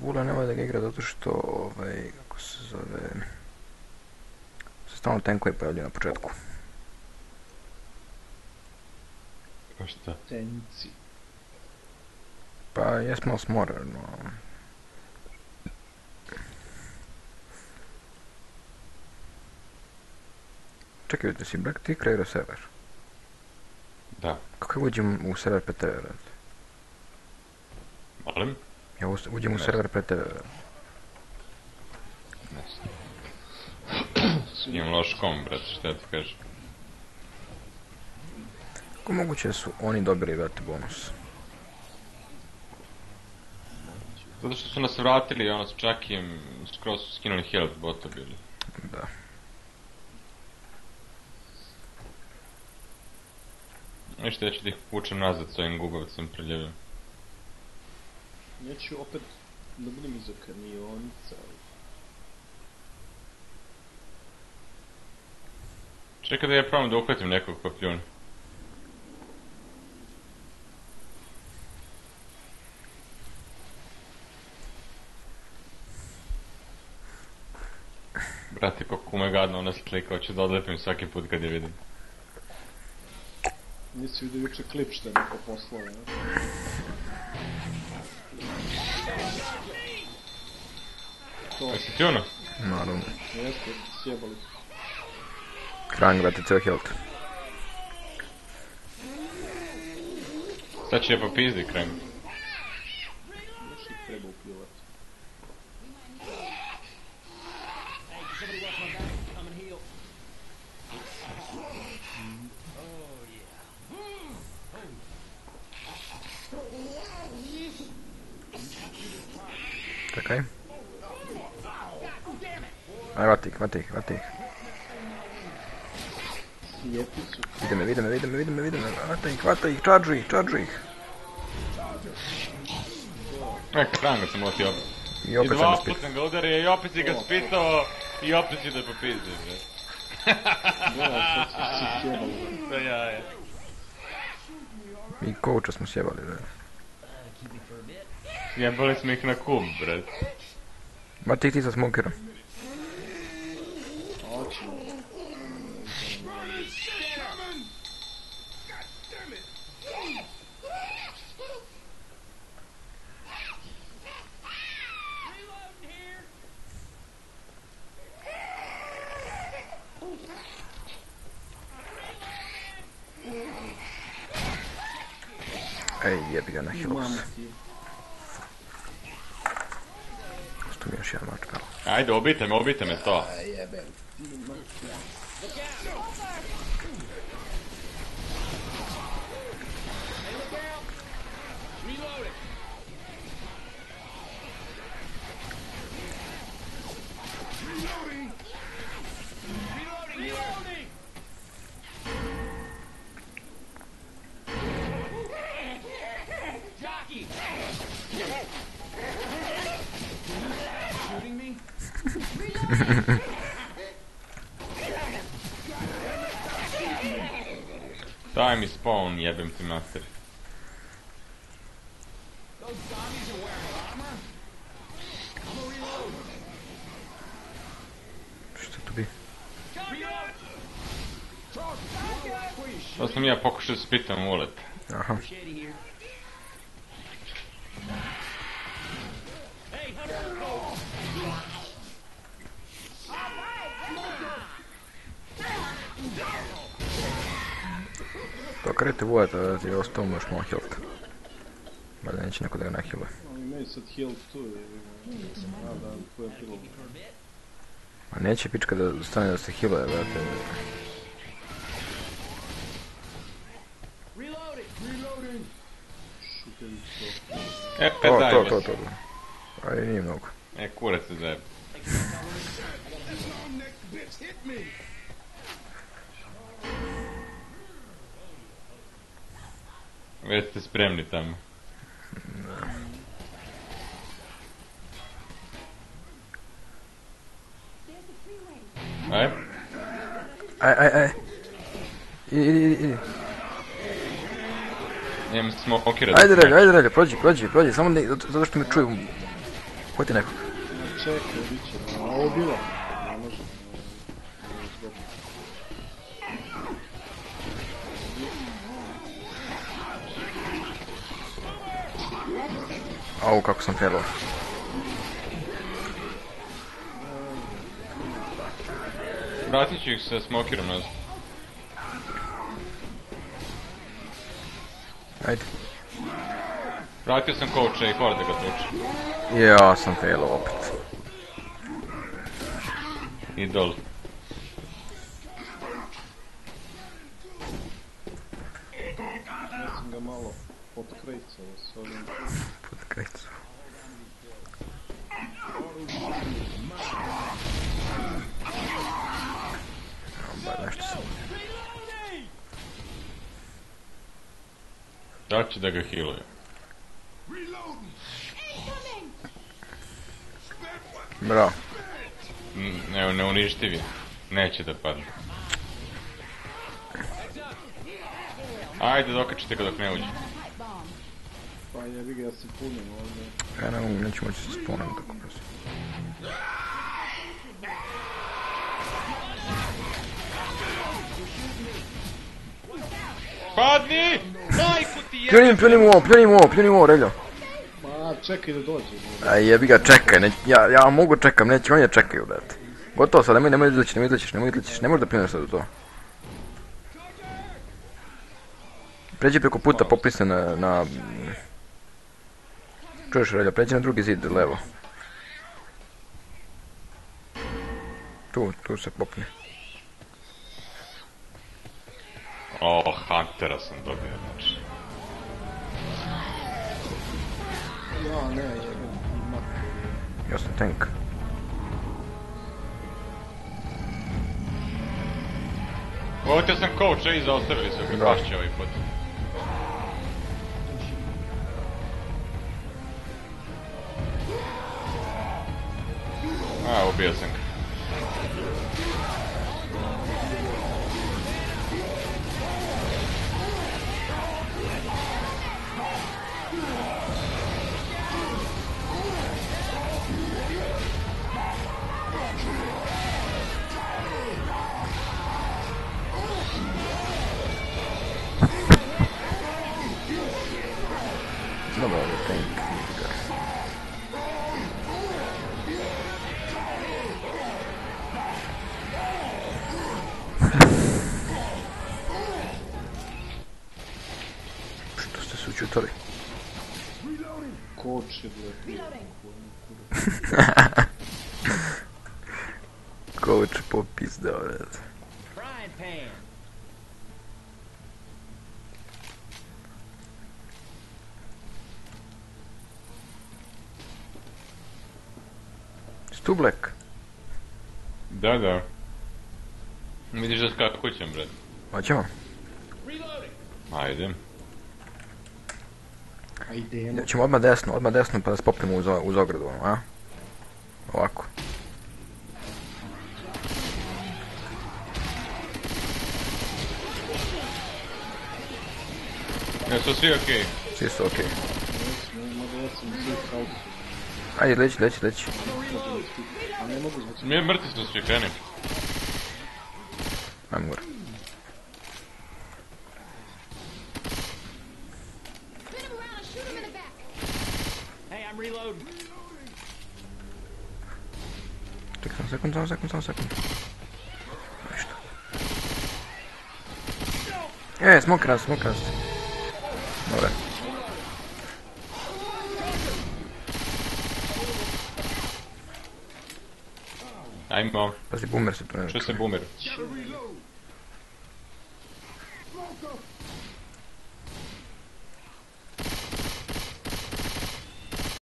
Vula ne voli da ga igra zato što, kako se zove, se stalno tenkovi pojavljaju na početku. Pa šta? Tenci. Pa jesmo smore, no... Čekaj, da si Black ti kreirao server? Da. Kako uđem u server PTV, rad? Molim? Ja uđem u server PTV. Ne znam. Imam loš kom, brate, šta ja ti kažem? Kako moguće da su oni dobili, brate, bonus? Zato što su nas vratili, ono s Chuckyjem, skroz su skinuli health bota bili. Da. Ništa, ja ću da ih pučem nazad s ovim gubavcem preljevim. Ja ću opet da budem iza kamionica. Čekaj da ja probam da uhvatim nekog pa pljuni. Brate, kako me gadno ona slika, hoću da odlepim svaki put kad je vidim. Nisi vidio juče klip što je neko poslao, ne? To, Jesi ti ono? Naravno. jeste, sjebali. Krang, brate, ceo health. Sad će je popizdi krenu. Još ih treba upljuvati. Čekaj. Aj, vati ih. Lijepi su. Vide me, vata ih, charge ih. Kranga sam otio opet. I I opet sam dva uspio. put sam ga udario i opet si ga spitao i opet si da popizdi, bre. Gledaj, sad su si sjebali. To ja je. I coacha smo sjebali, bre. Jebali smo ih na kub, bre. Vati ih ti sa smokerom. Oćemo. Ej, jebi ga na heals. Mamo ti. Što mi još jedan mač pao. Ajde, obite me to. Jebem ti mrtva. Daj mi spawn, jebem ti mater. Što tu bi? To sam ja pokušao da spitam ulet. Aha. To krete vujete da ti je ostao još malo health. Valjda neće neko da ga nahiluje. Ali imaju sad heal tu i... Da, tu je bilo. A neće pička da stane da se healuje, brate. Šutaju to. Daj me. To. Ali nije mnogo. Kurac se zajeb. Već ste spremni tamo. Aj. Idi. Imam smokira. Ajde, prođi, samo ne, zato što me čuju Hoti nekog. Čekaj, bit će. A ovo je bilo. Ne može. Au, kako sam failao. Vratit ću ih sa smokerom nazad. Ajde. Vratio sam coacha i hvala da ga tuče. Ja sam failao opet. Idol. Ja sam ga malo potkrejcao s ovim. Pod krajcu. Bar nešto sam. Da će da ga healuje. Bravo. Neuništivi. Neće da padne. Ajde, dokačite ga dok ne uđe. Pa jebi ga, ja se punim ovdje. Ja ne mogu, neću moći se spawnem tako brzo. Padni! Majku ti je! Pljunim u ovo, Reljo. Ma, čekaj da dođe. Aj jebi ga, čekaj, ja mogu čekam, neće oni da čekaju, brate. Gotovo sad, nemoj izleći, ne možeš da pljuneš sad u to. Pređi preko puta, popni se na... Čuješ, Reljo, pređi na drugi zid, levo. Tu se popni. O, Huntera sam dobio, znači. Ja, ne, jebim. Ima. Ja sam tank. Ovdje sam coacha i zaustavili se, bašće ovaj put. A, ubio sam ga. Dobro, ovo je tank. Što ste se učutali? Koč je, ble. Coach popizdao, brate. Stublek. Da. Vidiš da skak kućem, bret. Hoćemo? Ajde. Ajdemo. Ćemo odmah desno pa da spopnemo uz ogradu, a? Ovako. Jesu svi okej? Svi su okej. Ja sam svi kausu. Ajde, leći. A ne mogu zbog Mi mrtvi smo svi, kreni. Ajmo gore. Čekaj, samo sekund. Ništa. Smoke rast. Dobre. Ajmo. Pazi, boomer se tu ne Što se boomer?